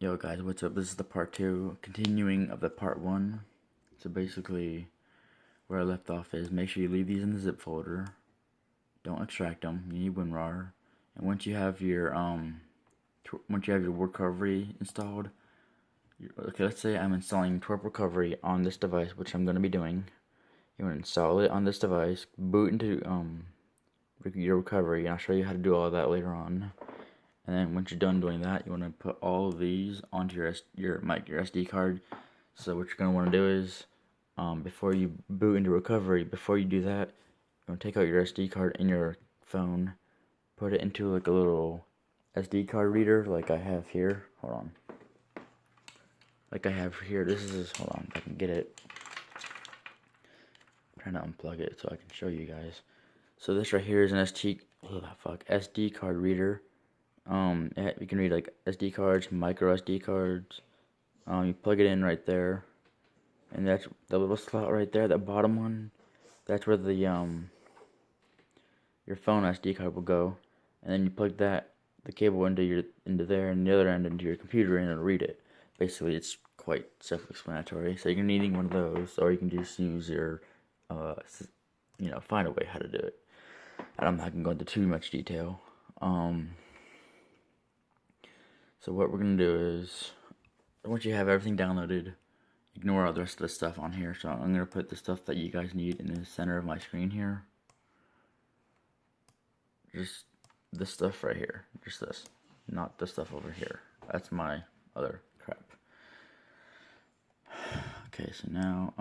Yo guys, what's up? This is the part 2, continuing of the part 1. So basically, where I left off is make sure you leave these in the zip folder. Don't extract them. You need WinRAR. And once you have your work recovery installed, okay, let's say I'm installing Twerp Recovery on this device, which I'm going to be doing. You want to install it on this device, boot into your recovery, and I'll show you how to do all that later on. And then once you're done doing that, you want to put all of these onto your SD card. So what you're going to want to do is, before you boot into recovery, before you do that, you want to take out your SD card in your phone, put it into like a little SD card reader like I have here. Hold on. Like I have here. Hold on, if I can get it. I'm trying to unplug it so I can show you guys. So this right here is an SD card reader. You can read like SD cards, micro SD cards. You plug it in right there, and that's the little slot right there, the bottom one. That's where the your phone SD card will go, and then you plug the cable into there, and the other end into your computer, and it'll read it. Basically, it's quite self-explanatory. So you're needing one of those, or you can just use your, find a way how to do it. And I'm not gonna go into too much detail. So what we're gonna do is, once you have everything downloaded, ignore all the rest of the stuff on here. So I'm gonna put the stuff that you guys need in the center of my screen here. Just this stuff right here. Just this. Not the stuff over here. That's my other crap. Okay, so now,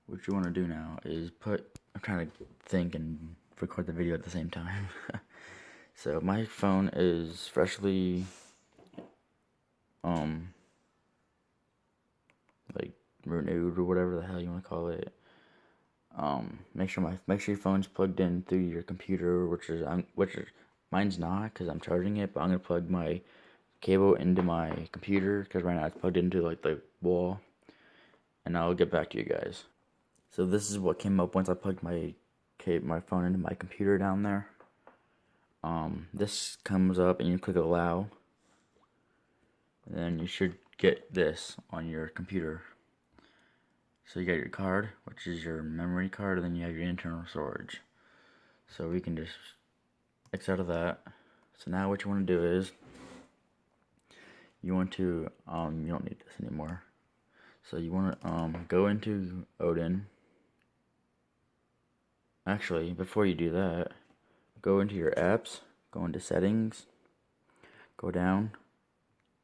what you want to do now is I'm trying to think and record the video at the same time. So my phone is freshly, like renewed or whatever the hell you want to call it. Make sure your phone's plugged in through your computer, which is mine's not because I'm charging it, but I'm gonna plug my cable into my computer because right now it's plugged into like the wall, and I'll get back to you guys. So this is what came up once I plugged my phone into my computer down there. This comes up and you click allow, and then you should get this on your computer. So you got your card, which is your memory card, and then you have your internal storage. So we can just X out of that. So now what you want to do is, you want to, you don't need this anymore. So you want to go into Odin. Actually, before you do that, go into your apps, go into settings, go down.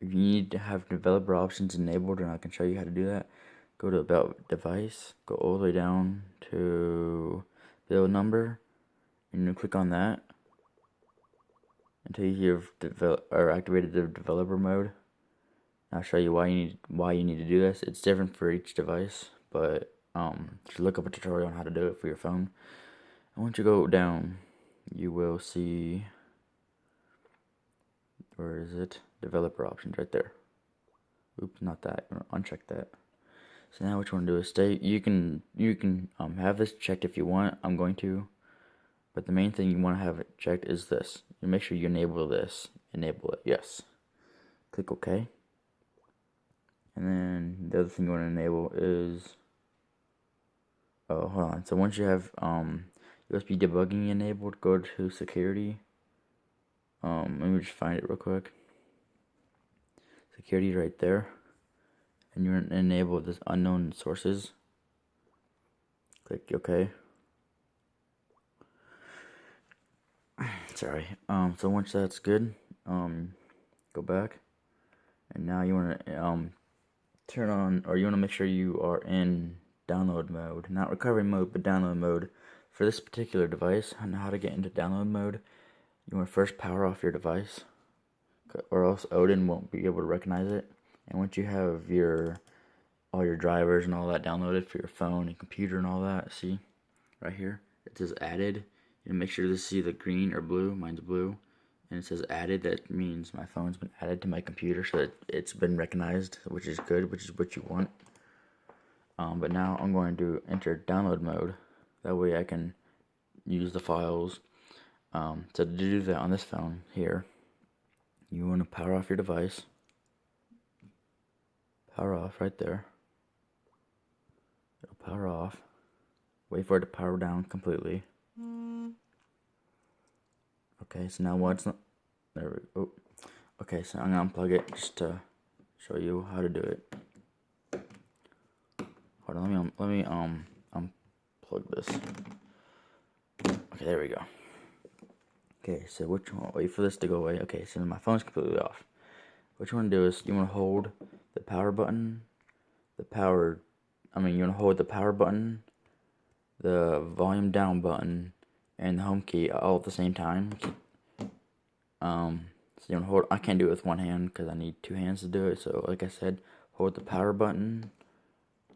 If you need to have developer options enabled, and I can show you how to do that, go to about device, go all the way down to build number, and you click on that until you've activated the developer mode. I'll show you why you need to do this. It's different for each device, but just look up a tutorial on how to do it for your phone. And once you go down, you will see, where is it? Developer options right there. Oops, not that. Uncheck that. So now what you want to do is you can have this checked if you want. I'm going to. But the main thing you want to have it checked is this. You make sure you enable this. Enable it. Yes. Click OK. And then the other thing you want to enable is, oh, hold on. So once you have USB debugging enabled, go to security. Let me just find it real quick. Security right there. And you're going to enable this unknown sources. Click OK. Sorry. So once that's good, go back. And now you want to turn on, or you want to make sure you are in download mode, not recovery mode, but download mode. For this particular device, on how to get into download mode, you want to first power off your device, or else Odin won't be able to recognize it. And once you have all your drivers and all that downloaded for your phone and computer and all that, see right here, it says added. You make sure to see the green or blue. Mine's blue, and it says added. That means my phone's been added to my computer, so that it's been recognized, which is good, which is what you want. But now I'm going to enter download mode. That way I can use the files. So to do that on this phone here, You want to power off your device. Power off right there. It'll power off. Wait for it to power down completely. Okay, so now what's not... There we go. Okay, so I'm gonna unplug it just to show you how to do it. Hold on, let me unplug this. Okay, there we go. Okay, so which one? Wait for this to go away. Okay, so my phone's completely off. What you want to do is you want to hold the power button, you want to hold the power button, the volume down button, and the home key all at the same time. So you want to hold. I can't do it with one hand because I need two hands to do it. So like I said, hold the power button,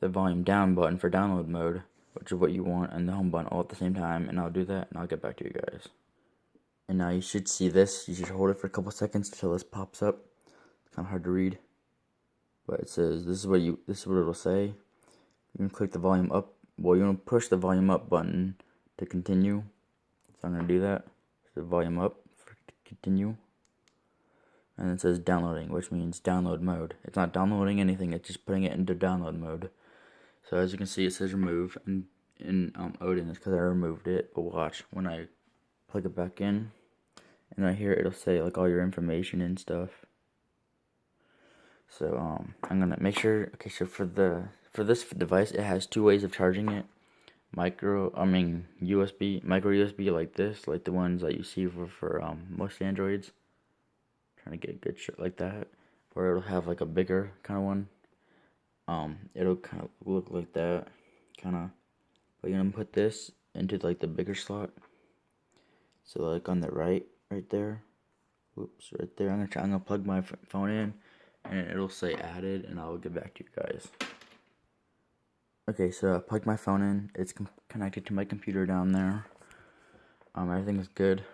the volume down button for download mode, which is what you want, and the home button all at the same time. And I'll do that, and I'll get back to you guys. And now you should see this. You should hold it for a couple seconds until this pops up. It's kind of hard to read, but it says this is what it'll say. You can click the volume up. Well, you want to push the volume up button to continue. So I'm gonna do that. So volume up for continue. And it says downloading, which means download mode. It's not downloading anything. It's just putting it into download mode. So as you can see, it says remove, and in Odin, it's because I removed it. But watch when I plug it back in, and right here it'll say like all your information and stuff. So I'm gonna make sure. Okay, so for this device, it has two ways of charging it: micro USB like this, like the ones that you see for most Androids. Trying to get good shit like that, or it'll have like a bigger kind of one. It'll kind of look like that, kind of. But you're gonna put this into like the bigger slot. So like on the right there. Whoops, right there. I'm gonna plug my phone in, and it'll say added, and I'll get back to you guys. Okay, so I plugged my phone in. It's connected to my computer down there. Everything is good.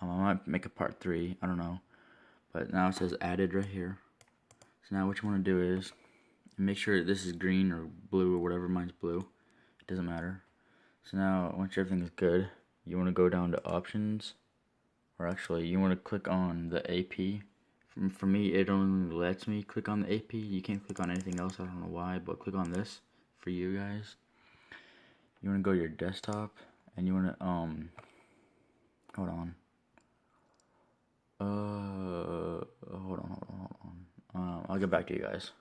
I might make a part 3. I don't know. But now it says added right here. So now what you want to do is make sure this is green or blue or whatever. Mine's blue. It doesn't matter. So now once everything is good, you want to go down to options. Or actually, you want to click on the AP. For me, it only lets me click on the AP. You can't click on anything else. I don't know why, but click on this for you guys. You want to go to your desktop, and you want to hold on. Hold on. I'll get back to you guys.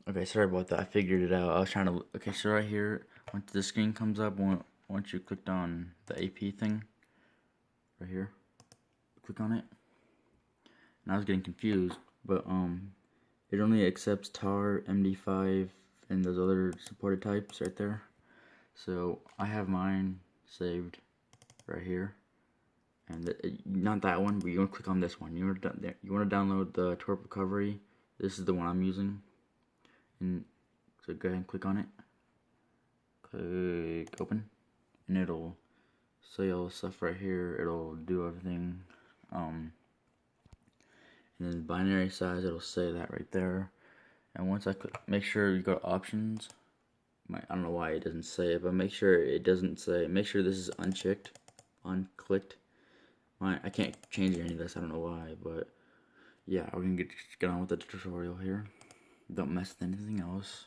Okay, sorry about that. I figured it out. I was trying to. Okay, so right here, once the screen comes up, once you clicked on the AP thing, right here, click on it. And I was getting confused, but it only accepts TAR, MD5, and those other supported types right there. So I have mine saved right here. And not that one, but you want to click on this one. You want to download the Torp Recovery. This is the one I'm using. And so go ahead and click on it. Click open, and it'll say all the stuff right here. It'll do everything. And then binary size, it'll say that right there. And once I click, make sure you go to options. I don't know why it doesn't say it, but make sure it doesn't say. Make sure this is unclicked. I can't change any of this, I don't know why, but yeah, we're gonna get on with the tutorial here. Don't mess with anything else.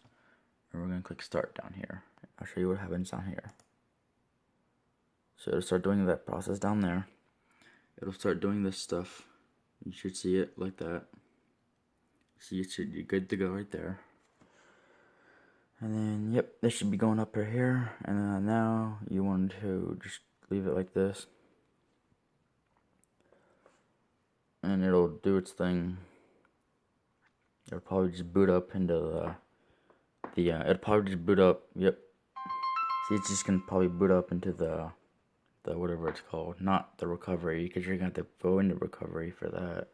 And we're gonna click start down here. I'll show you what happens down here. So it'll start doing that process down there. It'll start doing this stuff. You should see it like that. See, you're good to go right there. And then, yep, this should be going up right here. And then now you want to just leave it like this. And it'll do its thing. It'll probably just boot up into it'll probably just boot up, yep. See, it's just gonna probably boot up into the whatever it's called, not the recovery, because you're gonna have to go into recovery for that.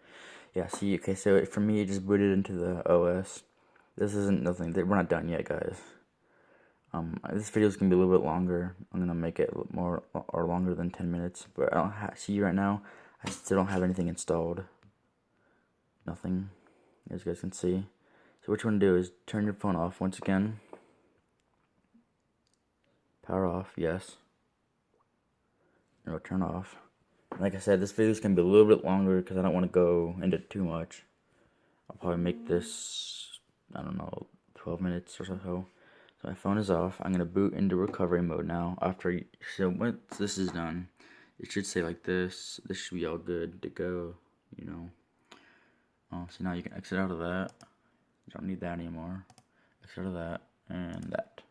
Yeah, see, okay, so for me, it just booted into the OS. This isn't nothing, we're not done yet, guys. This video is gonna be a little bit longer. I'm gonna make it more or longer than 10 minutes, but I don't see right now. I still don't have anything installed. Nothing, as you guys can see. So what you want to do is turn your phone off once again. Power off, yes. It'll turn off. Like I said, this video is going to be a little bit longer because I don't want to go into too much. I'll probably make this, I don't know, 12 minutes or so. So my phone is off. I'm going to boot into recovery mode now. So once this is done, it should say like this. This should be all good to go, you know. So now you can exit out of that. You don't need that anymore. Exit out of that and that.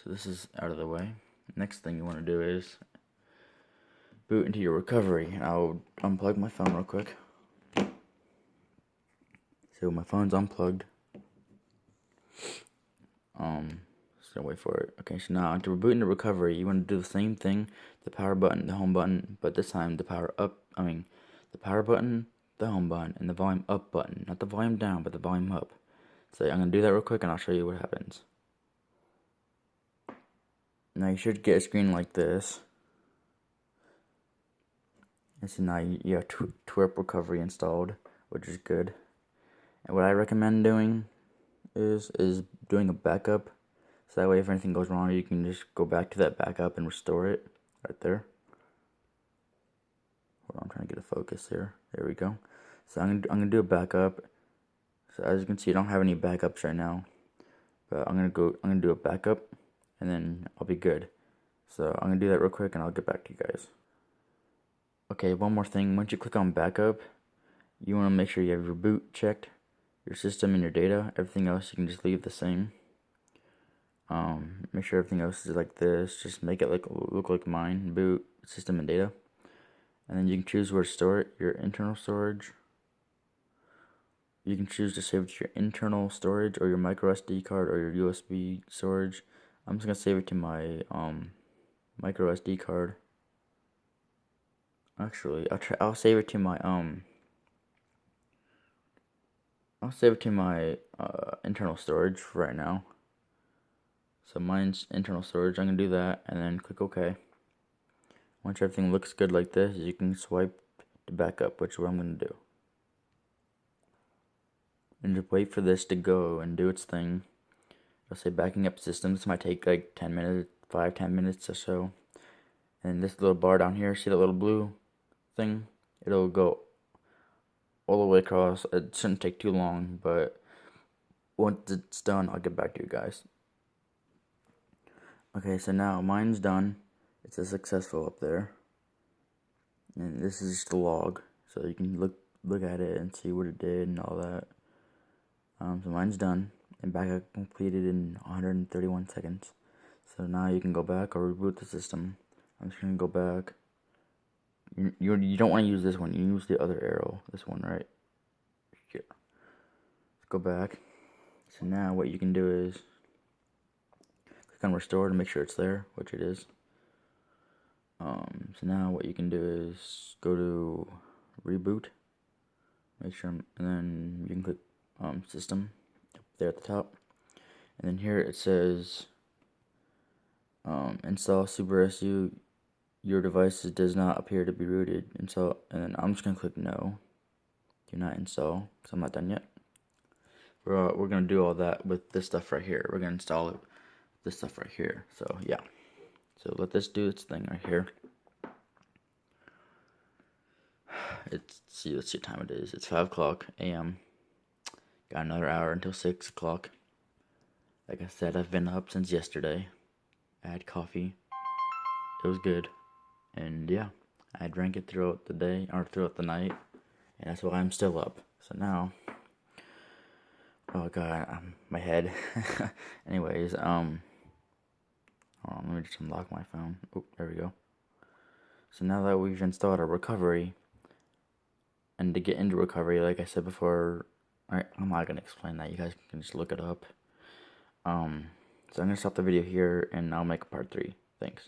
So this is out of the way. Next thing you want to do is boot into your recovery. I'll unplug my phone real quick. So my phone's unplugged. So wait for it. Okay, so now to reboot into recovery, you want to do the same thing, the power button, the home button, but this time the power button, the home button, and the volume up button. Not the volume down, but the volume up. So I'm going to do that real quick and I'll show you what happens. Now you should get a screen like this. And so now you have Twerp recovery installed, which is good. And what I recommend doing is doing a backup. So that way if anything goes wrong, you can just go back to that backup and restore it right there. Hold on, I'm trying to get a focus here. There we go. So I'm gonna do a backup. So as you can see, I don't have any backups right now. But I'm gonna do a backup and then I'll be good. So I'm gonna do that real quick and I'll get back to you guys. Okay, one more thing. Once you click on backup, you want to make sure you have your boot checked, your system and your data. Everything else you can just leave the same. Make sure everything else is like this. Just make it look like mine. Boot, system, and data. And then you can choose where to store it. Your internal storage. You can choose to save it to your internal storage or your micro SD card or your USB storage. I'm just gonna save it to my micro SD card. Actually, I'll save it to my internal storage for right now. So mine's internal storage. I'm gonna do that and then click OK. Once everything looks good like this, you can swipe to backup, which is what I'm gonna do. And just wait for this to go and do its thing. It'll say backing up systems. This might take like 10 minutes, 5-10 minutes or so. And this little bar down here, see that little blue thing? It'll go all the way across. It shouldn't take too long, but once it's done, I'll get back to you guys. Okay, so now mine's done. It says successful up there. And this is just the log, so you can look at it and see what it did and all that. So mine's done, and backup completed in 131 seconds. So now you can go back or reboot the system. I'm just gonna go back. You don't want to use this one. You use the other arrow. This one right here. Let's go back. So now what you can do is click on restore to make sure it's there, which it is. So now what you can do is go to reboot. Make sure, and then you can click system up there at the top, and then here it says install SuperSU. Your device does not appear to be rooted. Install, and then I'm just gonna click no. Do not install because I'm not done yet. We're gonna do all that with this stuff right here. We're gonna install it, this stuff right here. So yeah. So let this do its thing right here. Let's see what time it is. It's 5:00 a.m. Got another hour until 6 o'clock. Like I said, I've been up since yesterday. I had coffee. It was good. And yeah, I drank it throughout the day, or throughout the night. And that's why I'm still up. So now, oh god, my head. Anyways, hold on, let me just unlock my phone. Oh, there we go. So now that we've installed our recovery, and to get into recovery, like I said before, I'm not gonna explain that. You guys can just look it up. So I'm gonna stop the video here, and I'll make a part 3. Thanks.